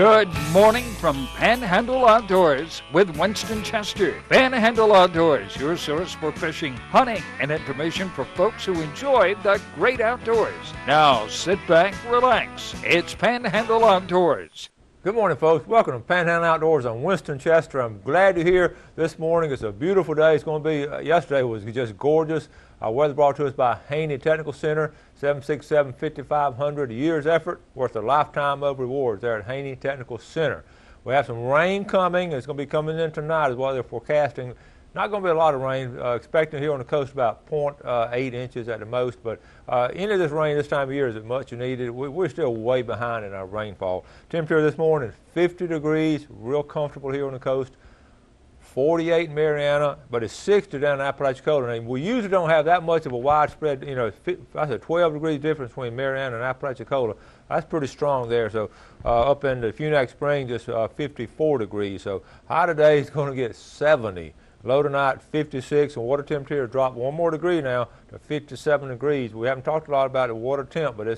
Good morning from Panhandle Outdoors with Winston Chester. Panhandle Outdoors, your source for fishing, hunting, and information for folks who enjoy the great outdoors. Now sit back, relax. It's Panhandle Outdoors. Good morning, folks. Welcome to Panhandle Outdoors. I'm Winston Chester. I'm glad you're here this morning. It's a beautiful day. It's going to be, yesterday was just gorgeous. Our weather brought to us by Haney Technical Center, 767-5500, a year's effort worth a lifetime of rewards there at Haney Technical Center. We have some rain coming. It's going to be coming in tonight is what they're forecasting. Not going to be a lot of rain. Expecting here on the coast about 0.8 inches at the most, but any of this rain this time of year isn't much needed. We're still way behind in our rainfall. Temperature this morning is 50 degrees, real comfortable here on the coast. 48 in Mariana, but it's 60 down in Apalachicola. And we usually don't have that much of a widespread, that's a 12 degrees difference between Mariana and Apalachicola. That's pretty strong there. So up in the Funac Spring, just 54 degrees. So high today is going to get 70. Low tonight, 56, and water temperature dropped one more degree now to 57 degrees. We haven't talked a lot about the water temp, but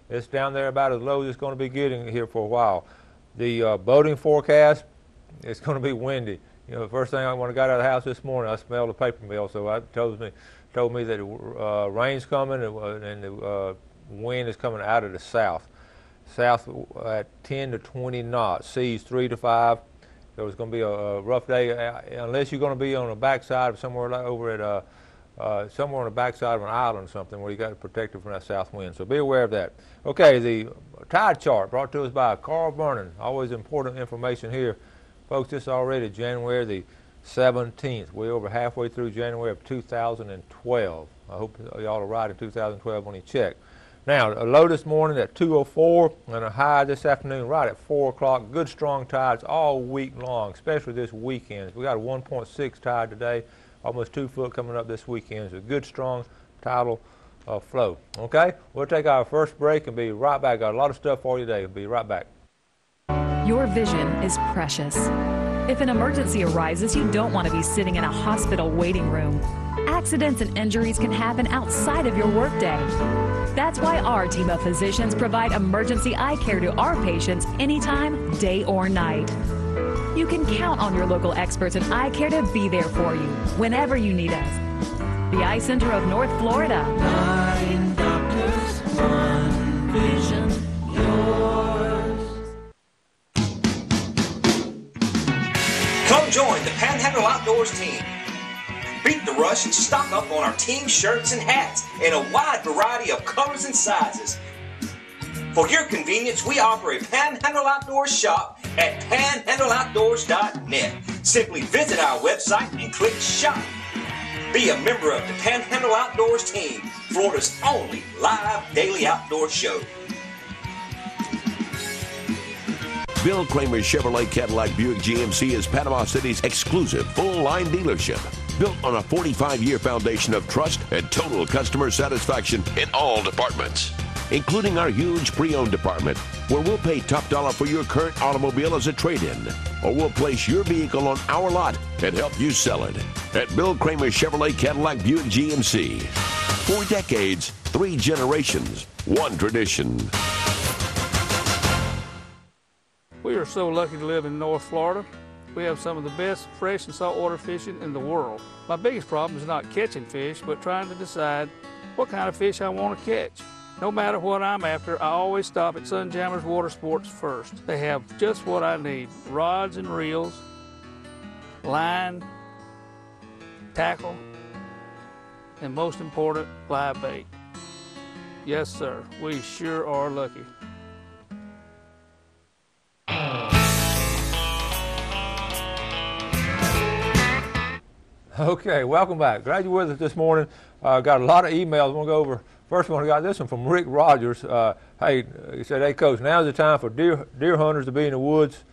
it's down there about as low as it's going to be getting here for a while. The boating forecast, it's going to be windy. The first thing when I got out of the house this morning, I smelled a paper mill, so it told me that rain's coming and the wind is coming out of the south. South at 10 to 20 knots, seas 3 to 5. So it's going to be a rough day unless you're going to be on the backside of somewhere over at somewhere on the backside of an island or something where you got to protect it from that south wind. So be aware of that. Okay, the tide chart brought to us by Carl Vernon. Always important information here. Folks, this is already January the 17th. We're over halfway through January of 2012. I hope y'all are right in 2012 when you check. Now, a low this morning at 2:04 and a high this afternoon right at 4 o'clock. Good strong tides all week long, especially this weekend. We got a 1.6 tide today, almost 2 foot coming up this weekend. So good strong tidal flow. Okay, we'll take our first break and be right back. Got a lot of stuff for you today. We'll be right back. Your vision is precious. If an emergency arises, you don't want to be sitting in a hospital waiting room. Accidents and injuries can happen outside of your workday. That's why our team of physicians provide emergency eye care to our patients anytime, day or night. You can count on your local experts in eye care to be there for you whenever you need us. The Eye Center of North Florida. 9 doctors, 1 vision, yours. Come join the Panhandle Outdoors team. Beat the rush and stock up on our team shirts and hats in a wide variety of colors and sizes. For your convenience, we offer a Panhandle Outdoors shop at panhandleoutdoors.net. Simply visit our website and click shop. Be a member of the Panhandle Outdoors team, Florida's only live daily outdoor show. Bill Kramer Chevrolet Cadillac Buick GMC is Panama City's exclusive full-line dealership. Built on a 45-year foundation of trust and total customer satisfaction in all departments, including our huge pre-owned department, where we'll pay top dollar for your current automobile as a trade-in, or we'll place your vehicle on our lot and help you sell it. At Bill Kramer Chevrolet Cadillac Buick GMC. 4 decades, 3 generations, 1 tradition. We are so lucky to live in North Florida. We have some of the best fresh and saltwater fishing in the world. My biggest problem is not catching fish, but trying to decide what kind of fish I want to catch. No matter what I'm after, I always stop at Sunjammers Water Sports first. They have just what I need: rods and reels, line, tackle, and most important, live bait. Yes, sir, we sure are lucky. Okay, welcome back. Glad you're with us this morning. Got a lot of emails. We'll go over. First one, I got this one from Rick Rogers. Hey, he said, "Hey, Coach, now's the time for deer hunters to be in the woods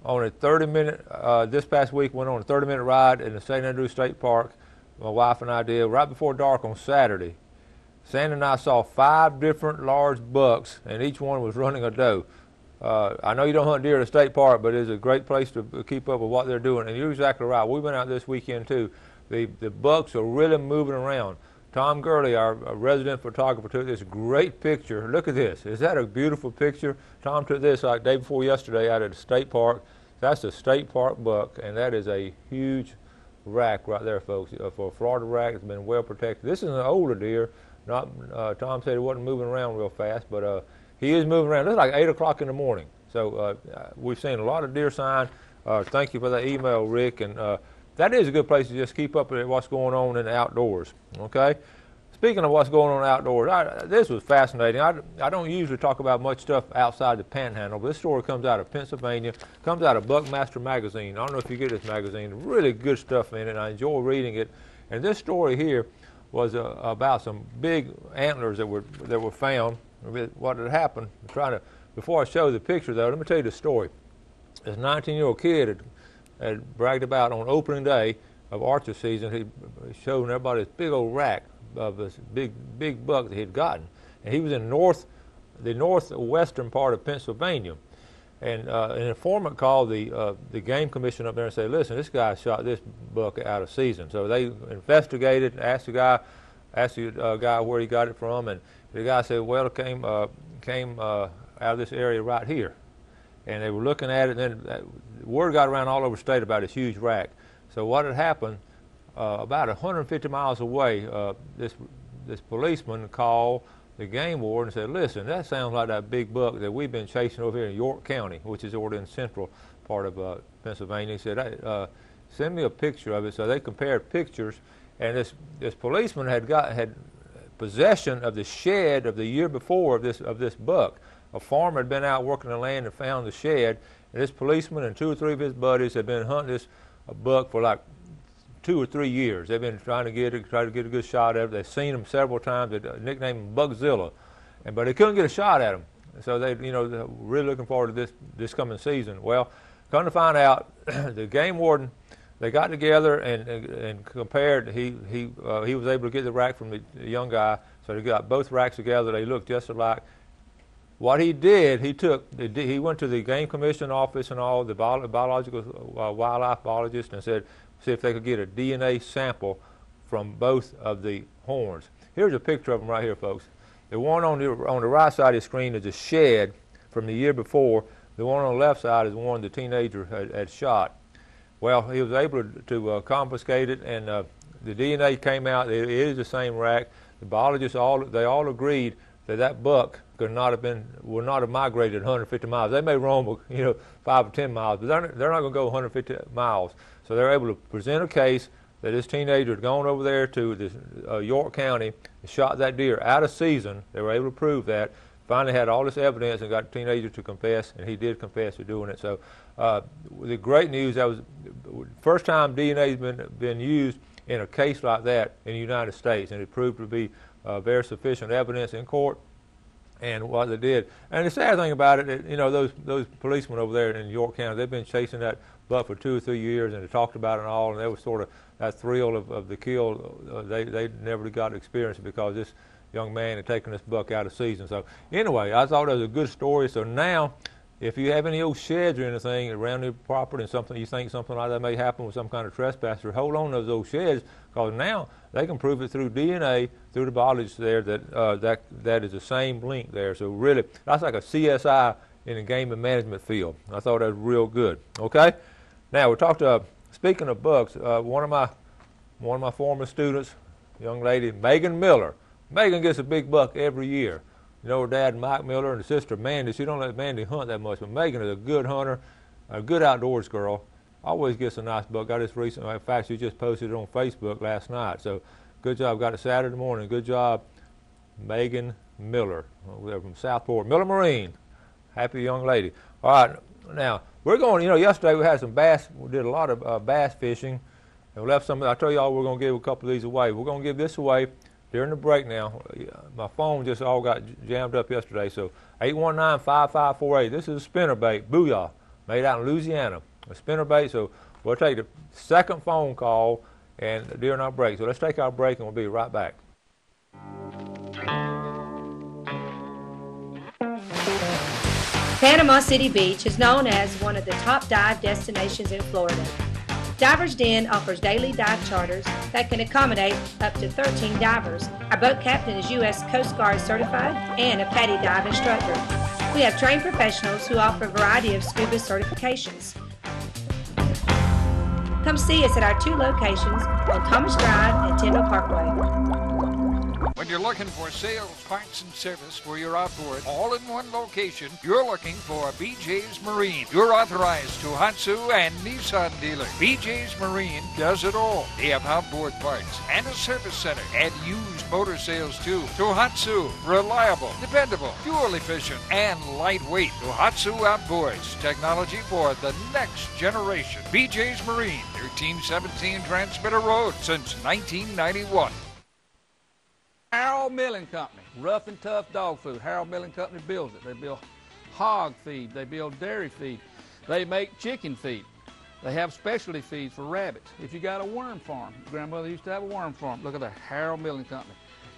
on a 30-minute, this past week went on a 30-minute ride in the St. Andrews State Park. My wife and I did right before dark on Saturday. Sandy and I saw 5 different large bucks, and each one was running a doe. I know you don't hunt deer at a state park, but it's a great place to keep up with what they're doing. And you're exactly right. We've been out this weekend too. The bucks are really moving around. Tom Gurley, our resident photographer, took this great picture. Look at this. Is that a beautiful picture? Tom took this like day before yesterday out at the state park. That's a state park buck, and that is a huge rack right there, folks. For a Florida rack, it's been well protected. This is an older deer. Not Tom said he wasn't moving around real fast, but he is moving around. It's like 8 o'clock in the morning. So we've seen a lot of deer sign. Thank you for that email, Rick. And that is a good place to just keep up with what's going on in the outdoors, okay? Speaking of what's going on outdoors, this was fascinating. I don't usually talk about much stuff outside the Panhandle, but this story comes out of Pennsylvania, comes out of Buckmaster Magazine. I don't know if you get this magazine. Really good stuff in it. I enjoy reading it. And this story here was about some big antlers that were found. What had happened, before I show the picture, though, let me tell you the story. This 19-year-old kid had bragged about on opening day of archery season. He showed everybody this big old rack of this big buck that he'd gotten, and he was in the northwestern part of Pennsylvania. And an informant called the game commission up there and said, "Listen, this guy shot this buck out of season." So they investigated, asked the guy where he got it from, and the guy said, "Well, it came out of this area right here." And they were looking at it, and then word got around all over the state about this huge rack. So what had happened, about 150 miles away, this policeman called the game warden and said, "Listen, that sounds like that big buck that we've been chasing over here in York County," which is over in the central part of Pennsylvania. He said, "Hey, send me a picture of it." So they compared pictures, and this policeman had possession of the shed of the year before of this buck. A farmer had been out working the land and found the shed, and this policeman and 2 or 3 of his buddies had been hunting this buck for like 2 or 3 years. They've been trying to get a good shot at it. They've seen him several times. They nicknamed him Bugzilla, but they couldn't get a shot at him. So they're really looking forward to this coming season. Well, come to find out, the game warden, they got together and compared. He was able to get the rack from the young guy, so they got both racks together. They looked just alike. What he did, he went to the game commission office and all the biological wildlife biologists and said, see if they could get a DNA sample from both of the horns. Here's a picture of them right here, folks. The one on the right side of the screen is a shed from the year before. The one on the left side is the one the teenager had shot. Well, he was able to confiscate it, and the DNA came out. It is the same rack. The biologists they all agreed that buck would not have migrated 150 miles. They may roam 5 or 10 miles, but they're not going to go 150 miles. So they're able to present a case that this teenager had gone over there to this, York County and shot that deer out of season. They were able to prove that. Finally had all this evidence and got the teenager to confess, and he did confess to doing it. So the great news, that was the first time DNA has been used in a case like that in the United States, and it proved to be very sufficient evidence in court. And what they did, and the sad thing about it, those policemen over there in York County, they've been chasing that buck for 2 or 3 years, and they talked about it and all, and they was sort of that thrill of the kill. They never got to experience it because this young man had taken this buck out of season. So anyway, I thought it was a good story. So now, if you have any old sheds or anything around your property and something you think something like that may happen with some kind of trespasser, hold on to those old sheds, because now they can prove it through DNA, through the biologists there, that is the same link there. So really, that's like a CSI in the game and management field. I thought that was real good. Okay, now we talked. Speaking of bucks, one of my former students, young lady Megan Miller. Megan gets a big buck every year. Her dad, Mike Miller, and her sister, Mandy. She don't let Mandy hunt that much, but Megan is a good hunter, a good outdoors girl. Always gets a nice buck. Got this recently. In fact, she just posted it on Facebook last night. So good job. Got it Saturday morning. Good job, Megan Miller. We're from Southport. Miller Marine. Happy young lady. All right. Now, we're going, yesterday we had some bass. We did a lot of bass fishing. And we left some. I told y'all we're going to give a couple of these away. We're going to give this away during the break now. My phone just all got jammed up yesterday. So 819-5548. This is a spinnerbait, Booyah, made out in Louisiana. A spinnerbait. So we'll take the second phone call and during our break. So let's take our break and we'll be right back. Panama City Beach is known as one of the top dive destinations in Florida. Divers Den offers daily dive charters that can accommodate up to 13 divers. Our boat captain is U.S. Coast Guard certified and a PADI dive instructor. We have trained professionals who offer a variety of scuba certifications. Come see us at our 2 locations on Thomas Drive and Tyndall Parkway. When you're looking for sales, parts, and service for your outboard, all in one location, you're looking for BJ's Marine. You're authorized Tohatsu and Nissan dealer. BJ's Marine does it all. They have outboard parts and a service center and used motor sales too. Tohatsu, reliable, dependable, fuel efficient, and lightweight. Tohatsu Outboards, technology for the next generation. BJ's Marine, 1317 Transmitter Road since 1991. Harold Milling Company, rough and tough dog food. Harold Milling Company builds it. They build hog feed. They build dairy feed. They make chicken feed. They have specialty feeds for rabbits. If you got a worm farm, grandmother used to have a worm farm. Look at the Harold Milling Company.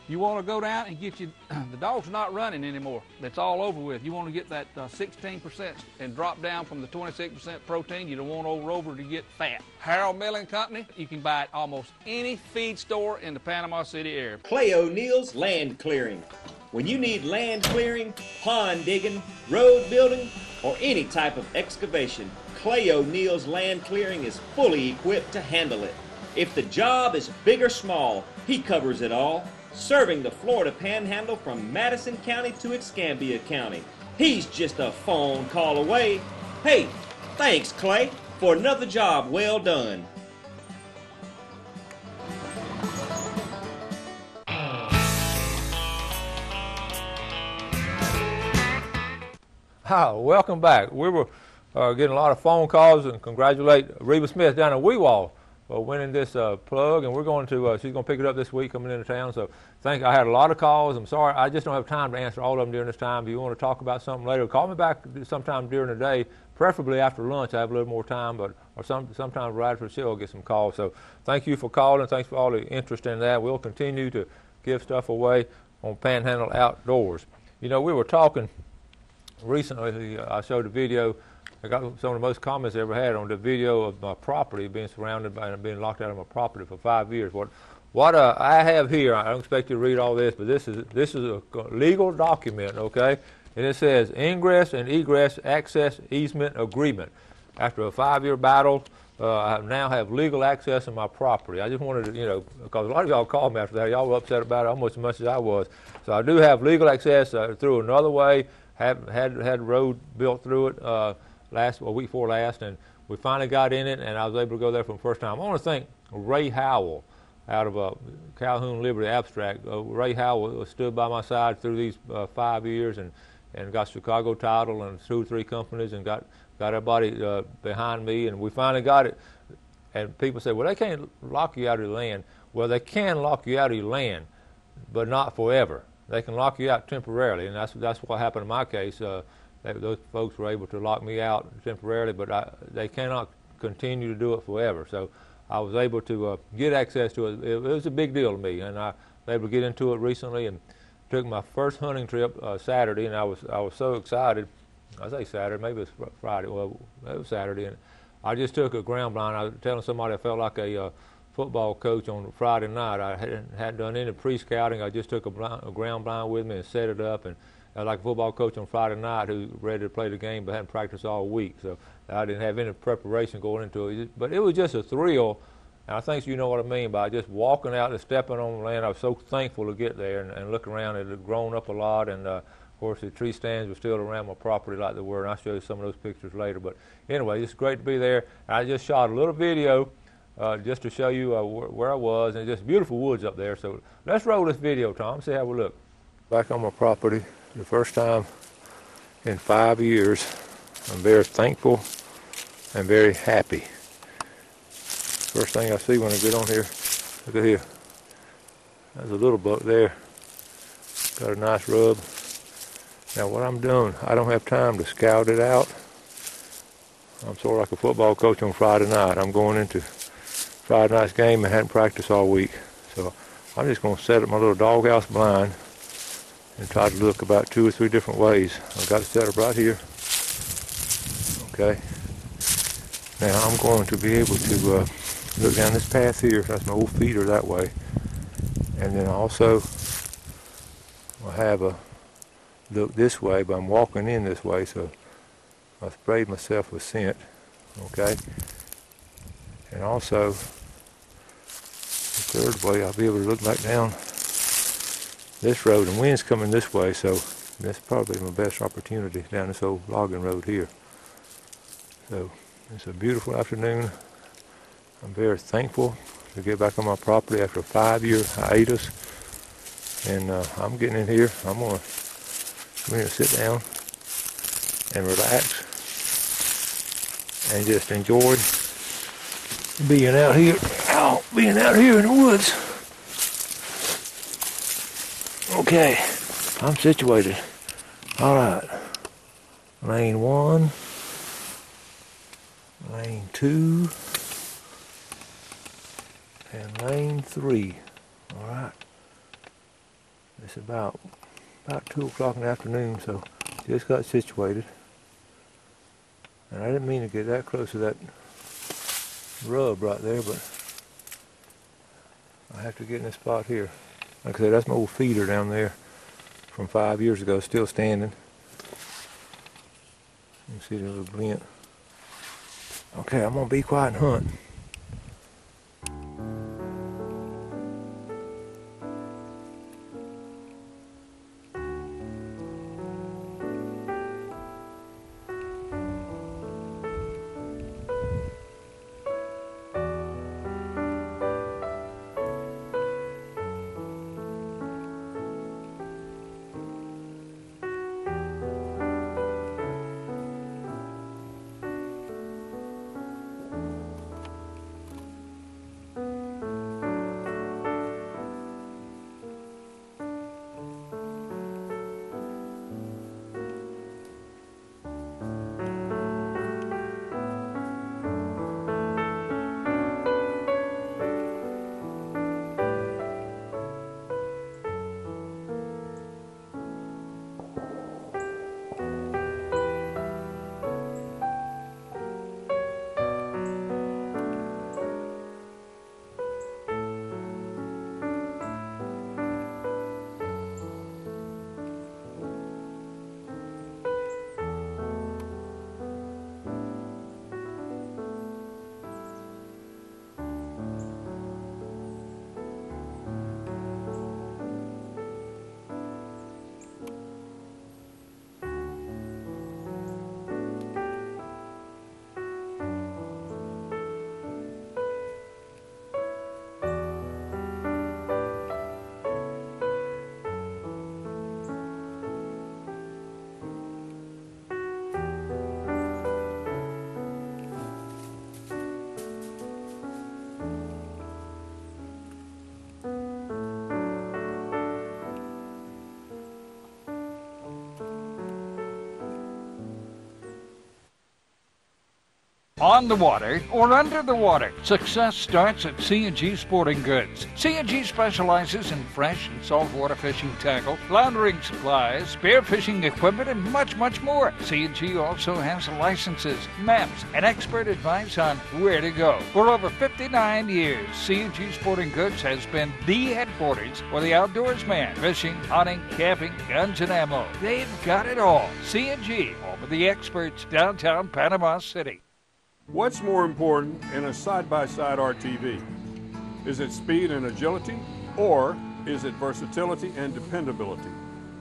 You want to go down and get you, the dog's not running anymore. That's all over with. You want to get that 16% and drop down from the 26% protein. You don't want over to get fat. Harold Milling Company, you can buy it almost any feed store in the Panama City area. Clay O'Neill's Land Clearing. When you need land clearing, pond digging, road building, or any type of excavation, Clay O'Neill's Land Clearing is fully equipped to handle it. If the job is big or small, he covers it all. Serving the Florida Panhandle from Madison County to Escambia County. He's just a phone call away. Hey, thanks, Clay, for another job well done. Hi, welcome back. We were getting a lot of phone calls and congratulate Reba Smith down in Weewall for winning this plug, and we're going to, she's going to pick it up this week coming into town. So I had a lot of calls. I'm sorry, I just don't have time to answer all of them during this time. If you want to talk about something later, call me back sometime during the day, preferably after lunch. I have a little more time, or sometime right after the show I'll get some calls. So thank you for calling. Thanks for all the interest in that. We'll continue to give stuff away on Panhandle Outdoors. You know, we were talking recently, I showed a video. I got some of the most comments I ever had on the video of my property being surrounded by and being locked out of my property for 5 years. What I have here, I don't expect you to read all this, but this is a legal document, okay? And it says ingress and egress access easement agreement. After a 5-year battle, I now have legal access to my property. I just wanted to, you know, because a lot of y'all called me after that. Y'all were upset about it almost as much as I was. So I do have legal access through another way. Had a road built through it week before last, and we finally got in it, and I was able to go there for the first time. I want to thank Ray Howell out of Calhoun Liberty Abstract. Ray Howell stood by my side through these 5 years and got Chicago Title and 2 or 3 companies and got everybody behind me, and we finally got it. And people say, well, they can't lock you out of your land. Well, they can lock you out of your land, but not forever. They can lock you out temporarily, and that's what happened in my case. Those folks were able to lock me out temporarily, but they cannot continue to do it forever. So I was able to get access to it. It was a big deal to me, and I was able to get into it recently and took my first hunting trip Saturday, and I was so excited. I say Saturday, maybe it was Friday. Well, it was Saturday, and I just took a ground blind. I was telling somebody I felt like a football coach on Friday night. I hadn't done any pre-scouting. I just took a ground blind with me and set it up, and like a football coach on Friday night who's ready to play the game but hadn't practiced all week. So I didn't have any preparation going into it. But it was just a thrill, and I think you know what I mean by just walking out and stepping on the land. I was so thankful to get there and look around. It had grown up a lot, and of course the tree stands were still around my property like they were, and I'll show you some of those pictures later. But anyway, it's great to be there. And I just shot a little video just to show you where I was, and just beautiful woods up there. So let's roll this video, Tom, see how we look. Back on my property. The first time in 5 years. I'm very thankful and very happy. First thing I see when I get on here, look at here. There's a little buck there. Got a nice rub. Now what I'm doing, I don't have time to scout it out. I'm sort of like a football coach on Friday night. I'm going into Friday night's game and hadn't practiced all week. So I'm just going to set up my little doghouse blind and try to look about 2 or 3 different ways. I've got it set up right here. Okay. Now I'm going to be able to look down this path here. That's my old feeder that way. And then also I'll have a look this way, but I'm walking in this way, so I sprayed myself with scent, okay? And also, the third way, I'll be able to look back down this road, and wind's coming this way, so that's probably my best opportunity down this old logging road here. So it's a beautiful afternoon. I'm very thankful to get back on my property after a 5-year hiatus. And I'm getting in here. I'm going to sit down and relax and just enjoy being out here in the woods. Okay, I'm situated. All right, lane 1, lane 2, and lane 3. All right, it's about 2 o'clock in the afternoon, so just got situated. And I didn't mean to get that close to that rub right there, but I have to get in this spot here. Like I said, that's my old feeder down there from 5 years ago, still standing. You can see the little glint. Okay, I'm gonna be quiet and hunt. On the water or under the water, success starts at C&G Sporting Goods. C&G specializes in fresh and saltwater fishing tackle, floundering supplies, spearfishing equipment, and much, much more. C&G also has licenses, maps, and expert advice on where to go. For over 59 years, C&G Sporting Goods has been the headquarters for the outdoorsman. Fishing, hunting, camping, guns, and ammo. They've got it all. C&G, home of the experts, downtown Panama City. What's more important in a side-by-side RTV? Is it speed and agility, or is it versatility and dependability?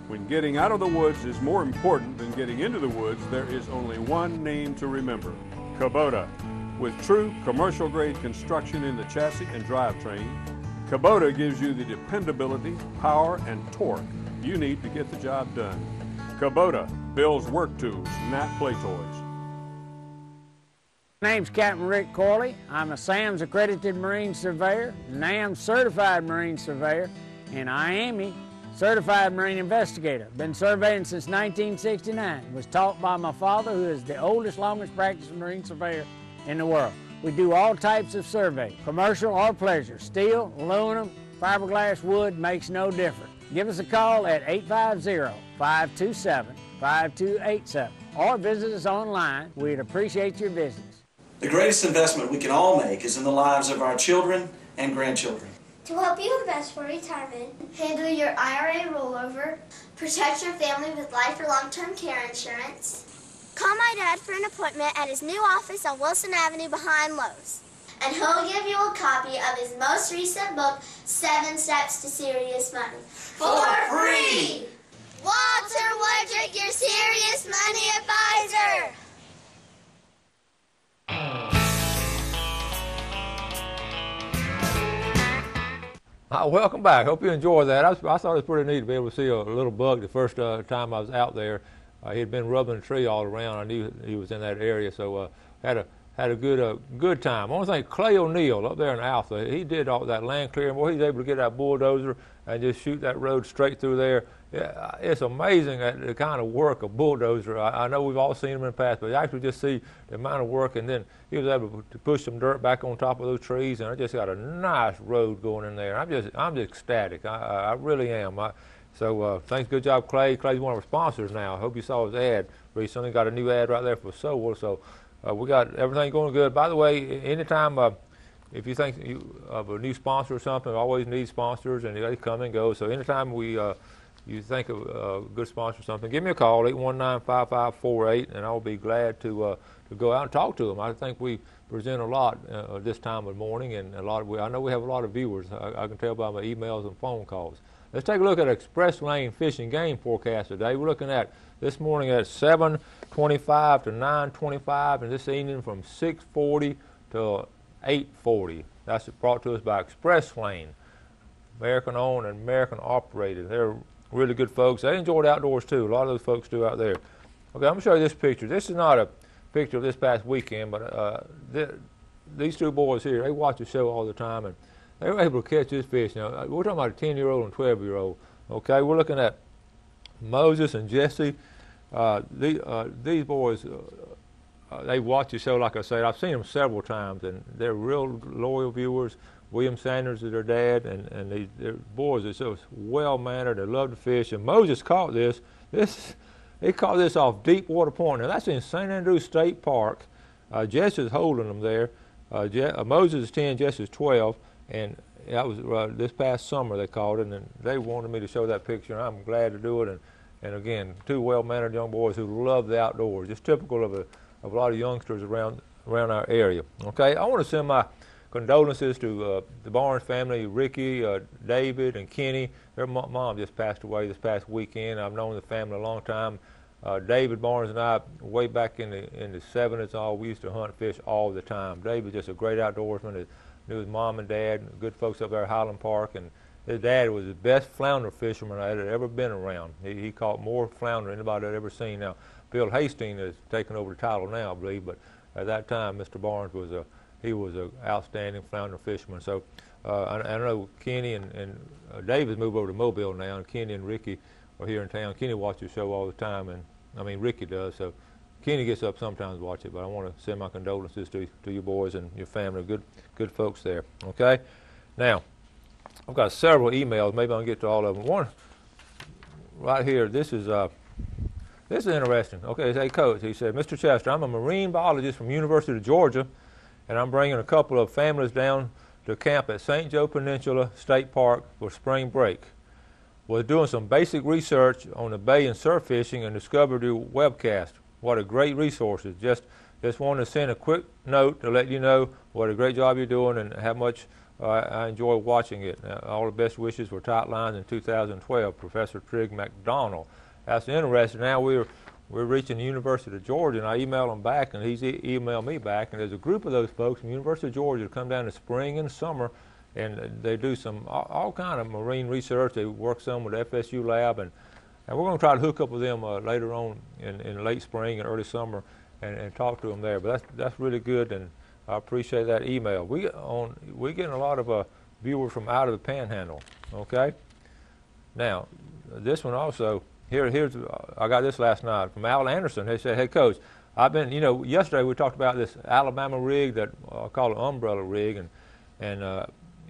When getting out of the woods is more important than getting into the woods, there is only one name to remember: Kubota. With true commercial-grade construction in the chassis and drivetrain, Kubota gives you the dependability, power, and torque you need to get the job done. Kubota builds work tools, not play toys. My name's Captain Rick Corley. I'm a SAMS accredited Marine Surveyor, NAM certified Marine Surveyor, and IAME certified Marine Investigator. Been surveying since 1969. Was taught by my father, who is the oldest, longest practicing Marine Surveyor in the world. We do all types of survey, commercial or pleasure. Steel, aluminum, fiberglass, wood, makes no difference. Give us a call at 850-527-5287 or visit us online. We'd appreciate your business. The greatest investment we can all make is in the lives of our children and grandchildren. To help you invest for retirement, handle your IRA rollover, protect your family with life or long-term care insurance. Call my dad for an appointment at his new office on Wilson Avenue behind Lowe's. And he'll give you a copy of his most recent book, 7 Steps to Serious Money. For free! Walter Woodrick, your Serious Money Advisor! Welcome back. Hope you enjoyed that. I thought it was pretty neat to be able to see a little bug the first time I was out there. He had been rubbing the tree all around. I knew he was in that area, so had a good time. I want to thank Clay O'Neill up there in Alpha. He did all that land clearing. Boy, he's able to get that bulldozer and just shoot that road straight through there. Yeah, it's amazing the kind of work a bulldozer. I know we've all seen them in the past, but you actually just see the amount of work, and then he was able to push some dirt back on top of those trees, and I just got a nice road going in there. I'm just ecstatic. I really am. So thanks, good job, Clay. Clay's one of our sponsors now. I hope you saw his ad recently. Got a new ad right there for Soul. So we got everything going good. By the way, anytime if you think of a new sponsor or something, we always need sponsors, and they come and go. So anytime you think of a good sponsor or something, give me a call, 819-5548, and I'll be glad to go out and talk to them. I think we present a lot this time of the morning, and I know we have a lot of viewers. I can tell by my emails and phone calls. Let's take a look at Express Lane Fish and Game forecast today. We're looking at this morning at 7:25 to 9:25, and this evening from 6:40 to 8:40. That's brought to us by Express Lane, American-owned and American-operated. They're really good folks. They enjoy the outdoors too. A lot of those folks do out there. Okay, I'm going to show you this picture. This is not a picture of this past weekend, but these two boys here, they watch the show all the time, and they were able to catch this fish. Now, we're talking about a 10-year-old and 12-year-old. Okay, we're looking at Moses and Jesse. These boys, they watch the show, like I said. I've seen them several times, and they're real loyal viewers. William Sanders is their dad, and their boys are so well-mannered. They love to fish. And Moses caught this. He caught this off Deep Water Point. Now, that's in St. Andrews State Park. Jesse's holding them there. Moses is 10, Jesse's 12, and that was this past summer they caught it, and they wanted me to show that picture, and I'm glad to do it. And again, two well-mannered young boys who love the outdoors, just typical of a lot of youngsters around our area. Okay, I want to send my condolences to the Barnes family, Ricky, David, and Kenny. Their mom just passed away this past weekend. I've known the family a long time. David Barnes and I, way back in the 70s, we used to hunt fish all the time. David was just a great outdoorsman. Knew his mom and dad, good folks up there at Highland Park, and his dad was the best flounder fisherman I had ever been around. He caught more flounder than anybody I'd ever seen. Now, Bill Hastings has taken over the title now, I believe, but at that time, Mr. Barnes was an outstanding flounder fisherman. So I know Kenny and David's moved over to Mobile now, and Kenny and Ricky are here in town. Kenny watches the show all the time, and I mean Ricky does. So Kenny gets up sometimes to watch it, but I want to send my condolences to you boys and your family. Good folks there. Okay. Now, I've got several emails. Maybe I'll get to all of them. One right here. This is interesting. Okay, hey Coach. He said, Mr. Chester, I'm a marine biologist from University of Georgia, and I'm bringing a couple of families down to camp at St. Joe Peninsula State Park for spring break. Was doing some basic research on the bay and surf fishing and discovered your webcast. What a great resource. Just wanted to send a quick note to let you know what a great job you're doing and how much I enjoy watching it. All the best wishes for Tight Lines in 2012, Professor Trigg McDonald. That's interesting. Now we're reaching the University of Georgia, and I emailed him back, and he's emailed me back, and there's a group of those folks from the University of Georgia that come down in the spring and summer, and they do some all kind of marine research. They work some with the FSU lab, and we're going to try to hook up with them later on in late spring and early summer and talk to them there. But that's really good, and I appreciate that email. We're getting a lot of viewers from out of the Panhandle. Okay. Now, this one also. Here's I got this last night from Al Anderson. He said, "Hey Coach, I've been yesterday we talked about this Alabama rig that I call an umbrella rig, and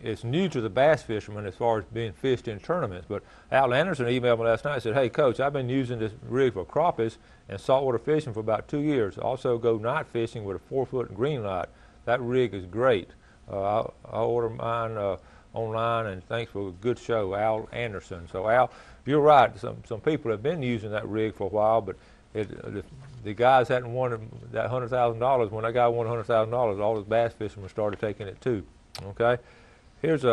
it's new to the bass fishermen as far as being fished in tournaments. But Al Anderson emailed me last night and said, hey, Coach, I've been using this rig for crappie and saltwater fishing for about 2 years. Also go night fishing with a 4-foot green light. That rig is great. I'll order mine online, and thanks for a good show, Al Anderson. So, Al, you're right. Some people have been using that rig for a while, but the guys hadn't won that $100,000. When that guy won $100,000, all his bass fishermen started taking it too. Okay? Here's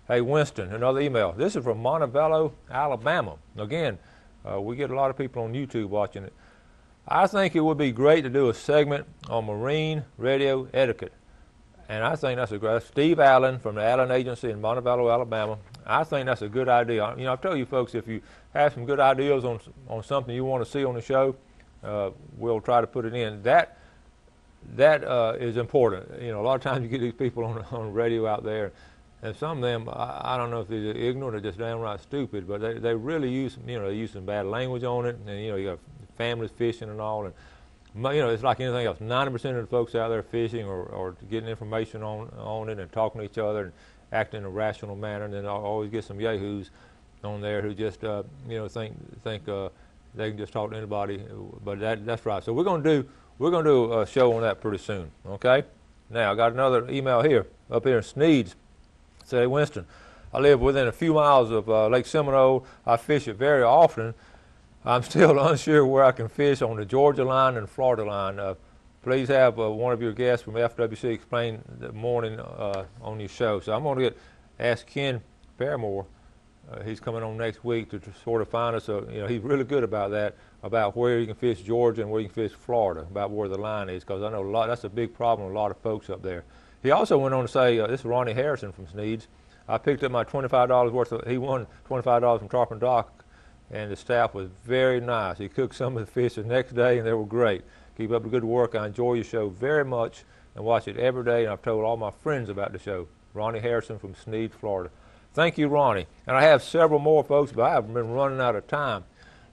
hey, Winston, another email. This is from Montebello, Alabama. Again, we get a lot of people on YouTube watching it. I think it would be great to do a segment on marine radio etiquette. And I think that's a great, Steve Allen from the Allen Agency in Montebello, Alabama. I think that's a good idea. You know, I've told you folks, if you have some good ideas on something you want to see on the show, we'll try to put it in. That is important. You know, a lot of times you get these people on radio out there, and some of them, I don't know if they're ignorant or just downright stupid, but they really use, you know, they use some bad language on it, and you know, you got families fishing and all, and you know, it's like anything else. 90% of the folks out there fishing or getting information on it and talking to each other and acting in a rational manner, and then I'll always get some yahoos on there who just you know, think they can just talk to anybody. But that's right. So we're gonna do a show on that pretty soon. Okay. Now I got another email here up here in Sneeds. Say, Winston, I live within a few miles of Lake Seminole. I fish it very often. I'm still unsure where I can fish on the Georgia line and Florida line. Please have one of your guests from FWC explain the morning on your show. So I'm going to ask Ken Paramore. He's coming on next week to sort of find us. You know, he's really good about that, about where you can fish Georgia and where you can fish Florida, about where the line is, because I know that's a big problem with a lot of folks up there. He also went on to say, this is Ronnie Harrison from Sneeds. I picked up my $25 worth of. He won $25 from Tarpon Dock. And the staff was very nice. He cooked some of the fish the next day, and they were great. Keep up the good work. I enjoy your show very much and watch it every day, and I've told all my friends about the show. Ronnie Harrison from Sneed, Florida. Thank you, Ronnie. And I have several more folks, but I have been running out of time.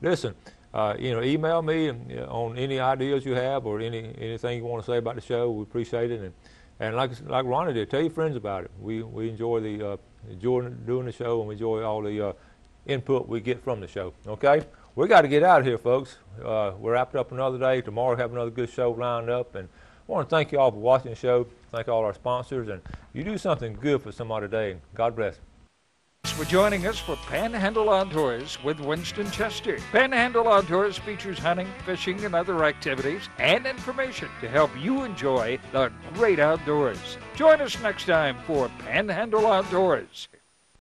Listen, you know, email me on any ideas you have or anything you want to say about the show. We appreciate it. And like Ronnie did, tell your friends about it. We enjoy doing the show, and we enjoy all the input we get from the show. Okay, we got to get out of here, folks. We're wrapped up another day. Tomorrow we have another good show lined up, and I want to thank you all for watching the show. Thank all our sponsors, and you do something good for somebody today. God bless. Thanks for joining us for Panhandle Outdoors with Winston Chester. Panhandle Outdoors features hunting, fishing, and other activities and information to help you enjoy the great outdoors. Join us next time for Panhandle Outdoors.